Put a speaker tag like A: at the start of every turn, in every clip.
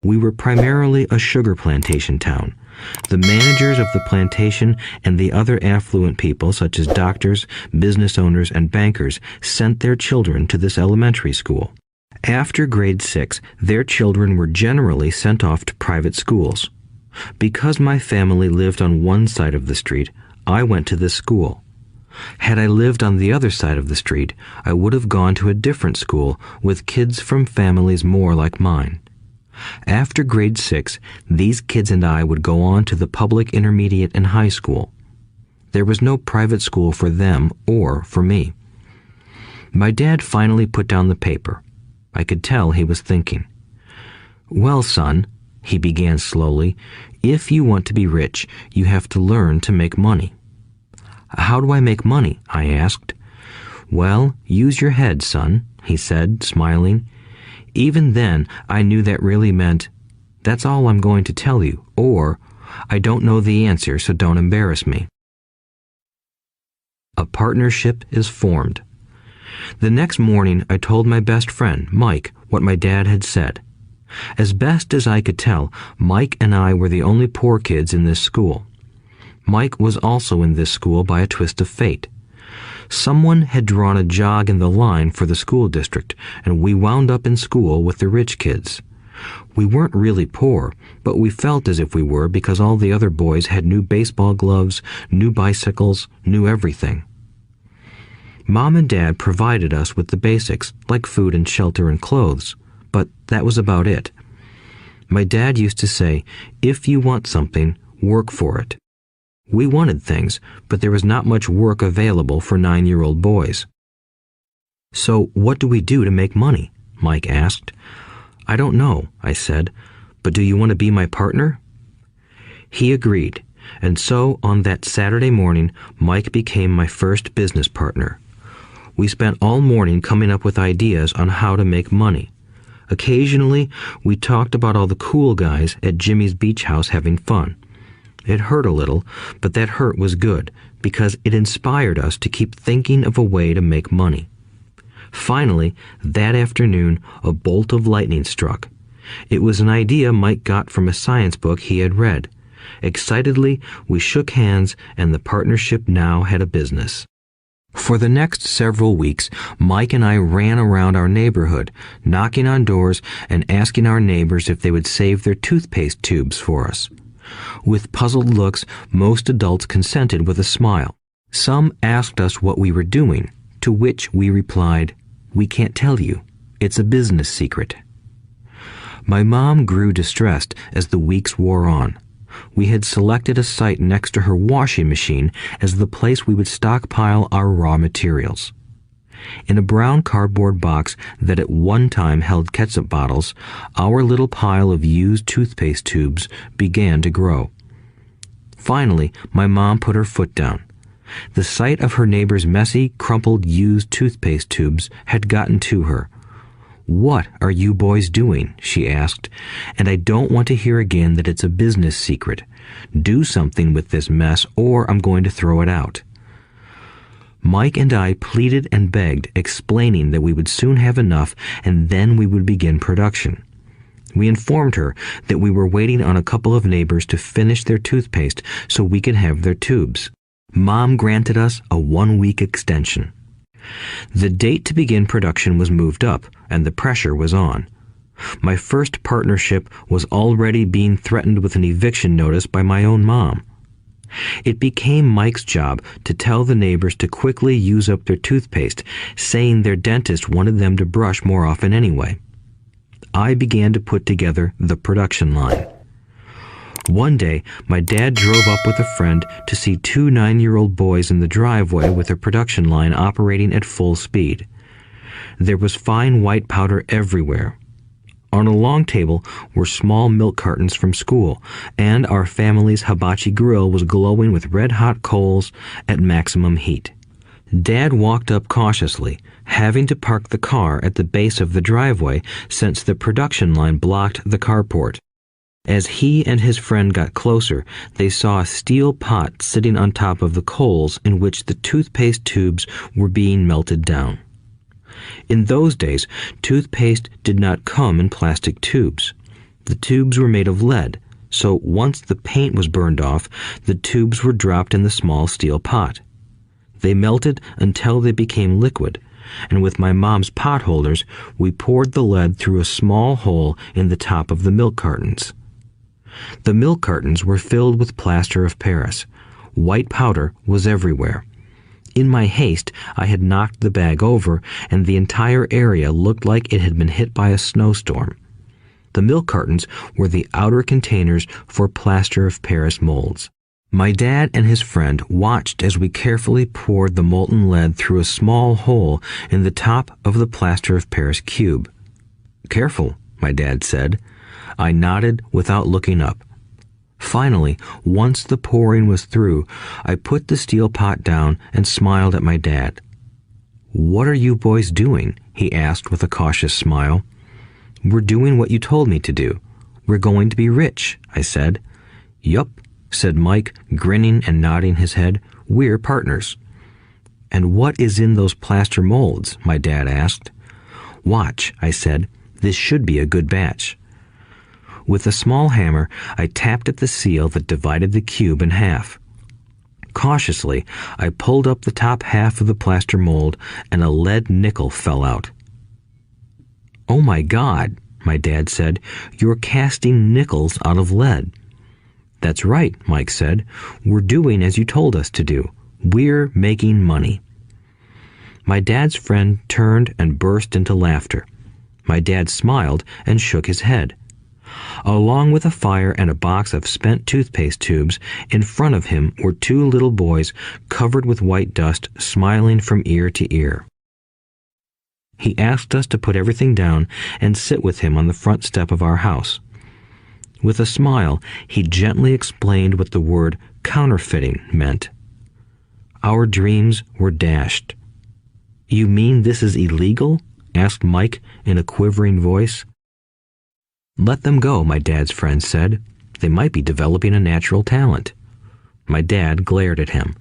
A: We were primarily a sugar plantation town. The managers of the plantation and the other affluent people, such as doctors, business owners, and bankers, sent their children to this elementary school. After grade 6, their children were generally sent off to private schools. Because my family lived on one side of the street, I went to this school. Had I lived on the other side of the street, I would have gone to a different school with kids from families more like mine. After grade 6, these kids and I would go on to the public intermediate and high school. There was no private school for them or for me. My dad finally put down the paper. I could tell he was thinking. "Well, son," he began slowly, "if you want to be rich, you have to learn to make money." "How do I make money?" I asked. "Well, use your head, son," he said, smiling. Even then, I knew that really meant, "That's all I'm going to tell you," or, "I don't know the answer, so don't embarrass me." A partnership is formed. The next morning, I told my best friend, Mike, what my dad had said. As best as I could tell, Mike and I were the only poor kids in this school. Mike was also in this school by a twist of fate. Someone had drawn a jog in the line for the school district, and we wound up in school with the rich kids. We weren't really poor, but we felt as if we were because all the other boys had new baseball gloves, new bicycles, new everything. Mom and Dad provided us with the basics, like food and shelter and clothes, but that was about it. My dad used to say, "If you want something, work for it." We wanted things, but there was not much work available for 9-year-old boys. "So what do we do to make money?" Mike asked. "I don't know," I said, "but do you want to be my partner?" He agreed, and so on that Saturday morning, Mike became my first business partner. We spent all morning coming up with ideas on how to make money. Occasionally, we talked about all the cool guys at Jimmy's beach house having fun. It hurt a little, but that hurt was good, because it inspired us to keep thinking of a way to make money. Finally, that afternoon, a bolt of lightning struck. It was an idea Mike got from a science book he had read. Excitedly, we shook hands, and the partnership now had a business. For the next several weeks, Mike and I ran around our neighborhood, knocking on doors and asking our neighbors if they would save their toothpaste tubes for us. With puzzled looks, most adults consented with a smile. Some asked us what we were doing, to which we replied, "We can't tell you. It's a business secret." My mom grew distressed as the weeks wore on. We had selected a site next to her washing machine as the place we would stockpile our raw materials. In a brown cardboard box that at one time held ketchup bottles, our little pile of used toothpaste tubes began to grow. Finally, my mom put her foot down. The sight of her neighbor's messy, crumpled, used toothpaste tubes had gotten to her. "What are you boys doing?" she asked. "And I don't want to hear again that it's a business secret. Do something with this mess or I'm going to throw it out." Mike and I pleaded and begged, explaining that we would soon have enough and then we would begin production. We informed her that we were waiting on a couple of neighbors to finish their toothpaste so we could have their tubes. Mom granted us a 1-week extension. The date to begin production was moved up, and the pressure was on. My first partnership was already being threatened with an eviction notice by my own mom. It became Mike's job to tell the neighbors to quickly use up their toothpaste, saying their dentist wanted them to brush more often anyway. I began to put together the production line. One day, my dad drove up with a friend to see 2 9-year-old boys in the driveway with a production line operating at full speed. There was fine white powder everywhere. On a long table were small milk cartons from school, and our family's hibachi grill was glowing with red-hot coals at maximum heat. Dad walked up cautiously, having to park the car at the base of the driveway since the production line blocked the carport. As he and his friend got closer, they saw a steel pot sitting on top of the coals in which the toothpaste tubes were being melted down. In those days, toothpaste did not come in plastic tubes. The tubes were made of lead, so once the paint was burned off, the tubes were dropped in the small steel pot. They melted until they became liquid, and with my mom's pot holders, we poured the lead through a small hole in the top of the milk cartons. The milk cartons were filled with plaster of Paris. White powder was everywhere. In my haste, I had knocked the bag over, and the entire area looked like it had been hit by a snowstorm. The milk cartons were the outer containers for plaster of Paris molds. My dad and his friend watched as we carefully poured the molten lead through a small hole in the top of the plaster of Paris cube. "Careful," my dad said. I nodded without looking up. Finally, once the pouring was through, I put the steel pot down and smiled at my dad. "What are you boys doing?" he asked with a cautious smile. "We're doing what you told me to do. We're going to be rich," I said. "Yup," said Mike, grinning and nodding his head. "We're partners." "And what is in those plaster molds?" my dad asked. "Watch," I said. "This should be a good batch." With a small hammer, I tapped at the seal that divided the cube in half. Cautiously, I pulled up the top half of the plaster mold, and a lead nickel fell out. "Oh my God," my dad said, "you're casting nickels out of lead." "That's right," Mike said. "We're doing as you told us to do. We're making money." My dad's friend turned and burst into laughter. My dad smiled and shook his head. Along with a fire and a box of spent toothpaste tubes, in front of him were two little boys covered with white dust, smiling from ear to ear. He asked us to put everything down and sit with him on the front step of our house. With a smile, he gently explained what the word counterfeiting meant. Our dreams were dashed. "You mean this is illegal?" asked Mike in a quivering voice. "Let them go," my dad's friend said. "They might be developing a natural talent." My dad glared at him.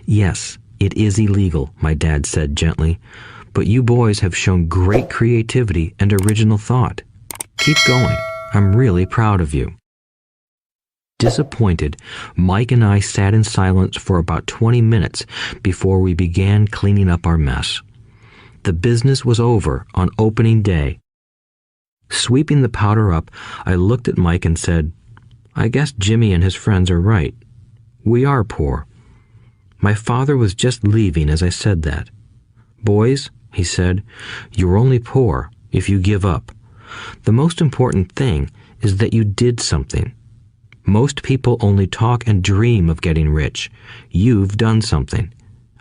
A: "Yes, it is illegal," my dad said gently, "but you boys have shown great creativity and original thought. Keep going. I'm really proud of you." Disappointed, Mike and I sat in silence for about 20 minutes before we began cleaning up our mess. The business was over on opening day. Sweeping the powder up, I looked at Mike and said, "I guess Jimmy and his friends are right. We are poor." My father was just leaving as I said that. "Boys," he said, "you're only poor if you give up. The most important thing is that you did something. Most people only talk and dream of getting rich. You've done something.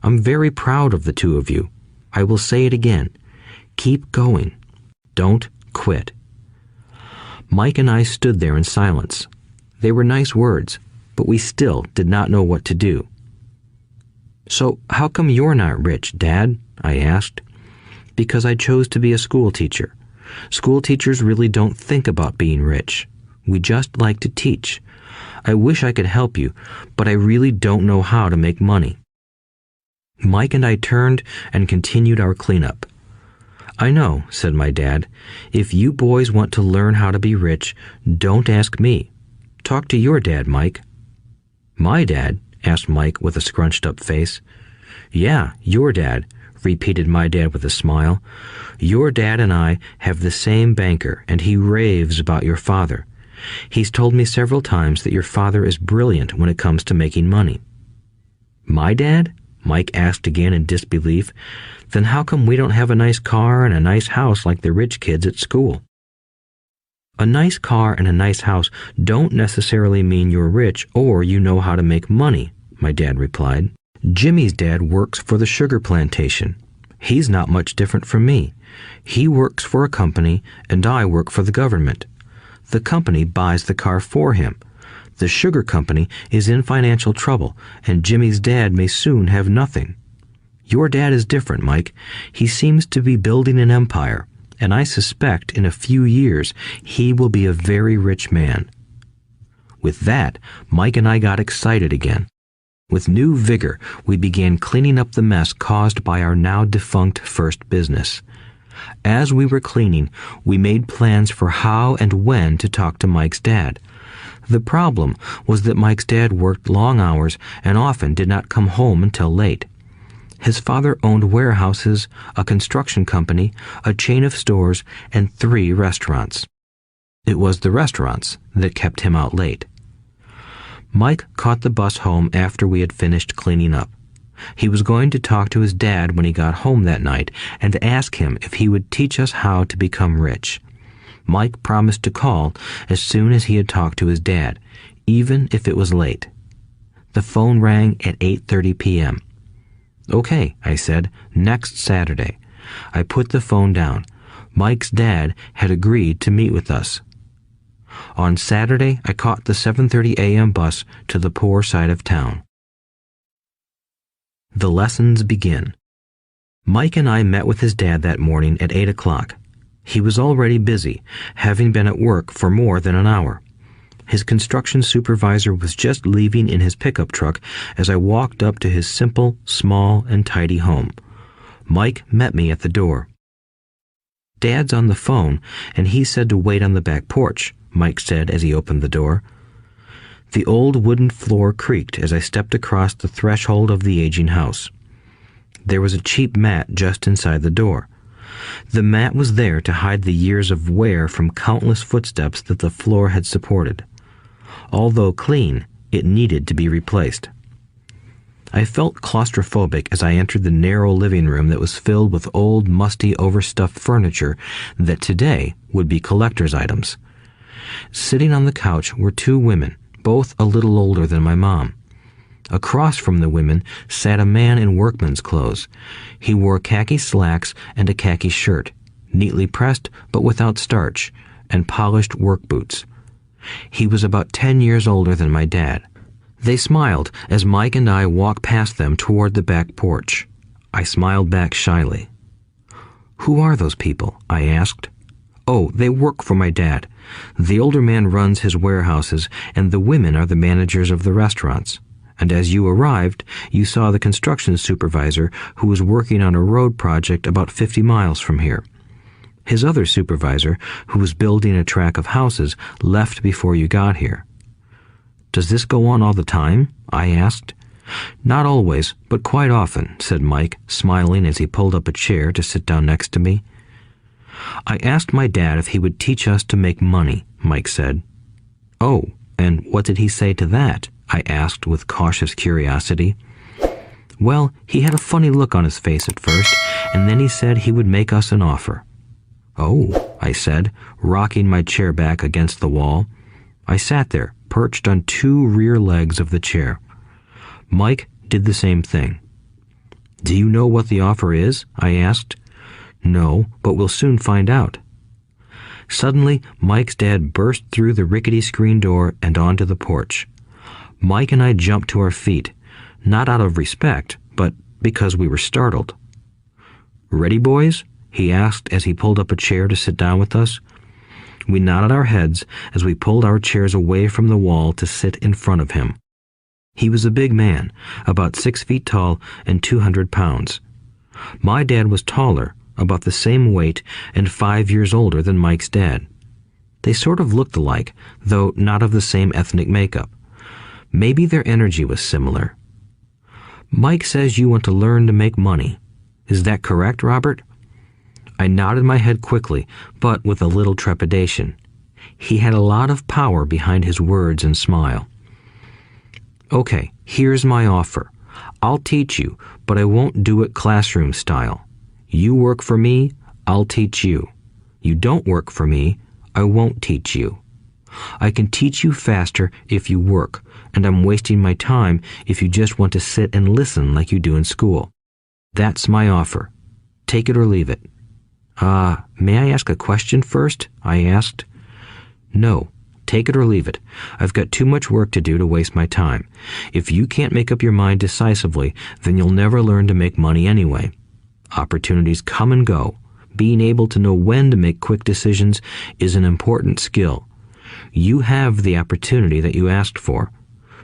A: I'm very proud of the two of you. I will say it again. Keep going. Don't quit." Mike and I stood there in silence. They were nice words, but we still did not know what to do. "So how come you're not rich, Dad?" I asked. "Because I chose to be a school teacher. School teachers really don't think about being rich. We just like to teach. I wish I could help you, but I really don't know how to make money." Mike and I turned and continued our cleanup. "I know," said my dad. "If you boys want to learn how to be rich, don't ask me. Talk to your dad, Mike." "My dad?" asked Mike with a scrunched-up face. "Yeah, your dad," repeated my dad with a smile. "Your dad and I have the same banker, and he raves about your father. He's told me several times that your father is brilliant when it comes to making money." "My dad?" Mike asked again in disbelief. "Then how come we don't have a nice car and a nice house like the rich kids at school?" "A nice car and a nice house don't necessarily mean you're rich or you know how to make money," my dad replied. "Jimmy's dad works for the sugar plantation. He's not much different from me. He works for a company and I work for the government. The company buys the car for him. The sugar company is in financial trouble, and Jimmy's dad may soon have nothing. Your dad is different, Mike. He seems to be building an empire, and I suspect in a few years he will be a very rich man." With that, Mike and I got excited again. With new vigor, we began cleaning up the mess caused by our now defunct first business. As we were cleaning, we made plans for how and when to talk to Mike's dad. The problem was that Mike's dad worked long hours and often did not come home until late. His father owned warehouses, a construction company, a chain of stores, and 3 restaurants. It was the restaurants that kept him out late. Mike caught the bus home after we had finished cleaning up. He was going to talk to his dad when he got home that night and ask him if he would teach us how to become rich. Mike promised to call as soon as he had talked to his dad, even if it was late. The phone rang at 8:30 p.m. "Okay," I said, "next Saturday." I put the phone down. Mike's dad had agreed to meet with us. On Saturday, I caught the 7:30 a.m. bus to the poor side of town. The lessons begin. Mike and I met with his dad that morning at 8 o'clock. He was already busy, having been at work for more than an hour. His construction supervisor was just leaving in his pickup truck as I walked up to his simple, small, and tidy home. Mike met me at the door. "Dad's on the phone, and he said to wait on the back porch," Mike said as he opened the door. The old wooden floor creaked as I stepped across the threshold of the aging house. There was a cheap mat just inside the door. The mat was there to hide the years of wear from countless footsteps that the floor had supported. Although clean, it needed to be replaced. I felt claustrophobic as I entered the narrow living room that was filled with old, musty, overstuffed furniture that today would be collector's items. Sitting on the couch were 2 women, both a little older than my mom. Across from the women sat a man in workman's clothes. He wore khaki slacks and a khaki shirt, neatly pressed but without starch, and polished work boots. He was about 10 years older than my dad. They smiled as Mike and I walked past them toward the back porch. I smiled back shyly. "Who are those people?" I asked. "Oh, they work for my dad. The older man runs his warehouses, and the women are the managers of the restaurants. And as you arrived, you saw the construction supervisor who was working on a road project about 50 miles from here. His other supervisor, who was building a track of houses, left before you got here." "Does this go on all the time?" I asked. "Not always, but quite often," said Mike, smiling as he pulled up a chair to sit down next to me. "I asked my dad if he would teach us to make money," Mike said. "Oh, and what did he say to that?" I asked with cautious curiosity. "Well, he had a funny look on his face at first, and then he said he would make us an offer." "Oh," I said, rocking my chair back against the wall. I sat there, perched on 2 rear legs of the chair. Mike did the same thing. "Do you know what the offer is?" I asked. "No, but we'll soon find out." Suddenly, Mike's dad burst through the rickety screen door and onto the porch. Mike and I jumped to our feet, not out of respect, but because we were startled. "Ready, boys?" he asked as he pulled up a chair to sit down with us. We nodded our heads as we pulled our chairs away from the wall to sit in front of him. He was a big man, about 6 feet tall and 200 pounds. My dad was taller, about the same weight, and 5 years older than Mike's dad. They sort of looked alike, though not of the same ethnic makeup. Maybe their energy was similar. "Mike says you want to learn to make money. Is that correct, Robert?" I nodded my head quickly, but with a little trepidation. He had a lot of power behind his words and smile. "Okay, here's my offer. I'll teach you, but I won't do it classroom style. You work for me, I'll teach you. You don't work for me, I won't teach you. I can teach you faster if you work, and I'm wasting my time if you just want to sit and listen like you do in school. That's my offer. Take it or leave it." May I ask a question first?" I asked. "No, take it or leave it. I've got too much work to do to waste my time. If you can't make up your mind decisively, then you'll never learn to make money anyway. Opportunities come and go. Being able to know when to make quick decisions is an important skill. You have the opportunity that you asked for.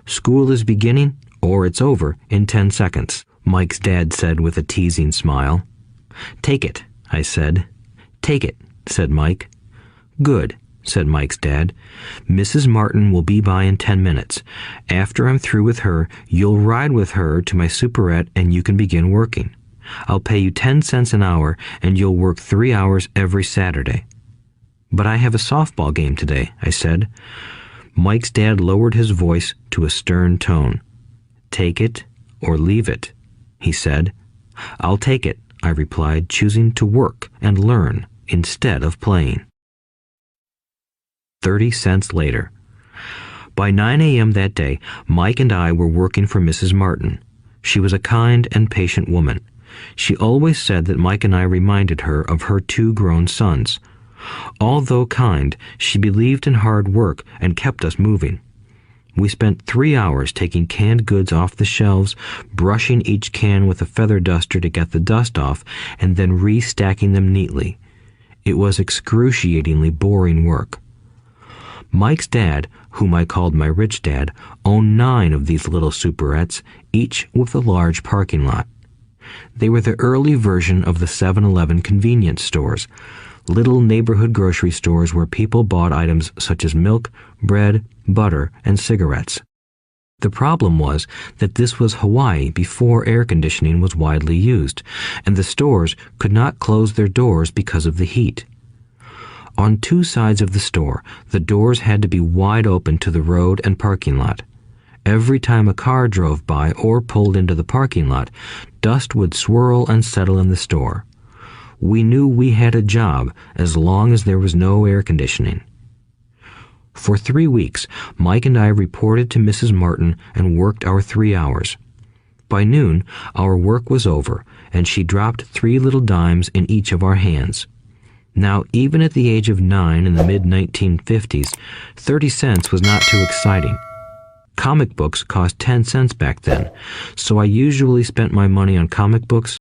A: School is beginning, or it's over in 10 seconds, Mike's dad said with a teasing smile. "Take it," I said. "Take it," said Mike. "Good," said Mike's dad. "Mrs. Martin will be by in 10 minutes. After I'm through with her, you'll ride with her to my superette and you can begin working. I'll pay you 10 cents an hour and you'll work 3 hours every Saturday." "But I have a softball game today," I said. Mike's dad lowered his voice to a stern tone. "Take it or leave it," he said. "I'll take it," I replied, choosing to work and learn instead of playing. 30 cents later. By 9 a.m. that day, Mike and I were working for Mrs. Martin. She was a kind and patient woman. She always said that Mike and I reminded her of her 2 grown sons. Although kind, she believed in hard work and kept us moving. We spent 3 hours taking canned goods off the shelves, brushing each can with a feather duster to get the dust off, and then restacking them neatly. It was excruciatingly boring work. Mike's dad, whom I called my rich dad, owned 9 of these little superettes, each with a large parking lot. They were the early version of the 7-Eleven convenience stores, little neighborhood grocery stores where people bought items such as milk, bread, butter, and cigarettes. The problem was that this was Hawaii before air conditioning was widely used, and the stores could not close their doors because of the heat. On 2 sides of the store, the doors had to be wide open to the road and parking lot. Every time a car drove by or pulled into the parking lot, dust would swirl and settle in the store. We knew we had a job as long as there was no air conditioning. For 3 weeks, Mike and I reported to Mrs. Martin and worked our 3 hours. By noon, our work was over, and she dropped 3 little dimes in each of our hands. Now, even at the age of 9 in the mid-1950s, 30 cents was not too exciting. Comic books cost 10 cents back then, so I usually spent my money on comic books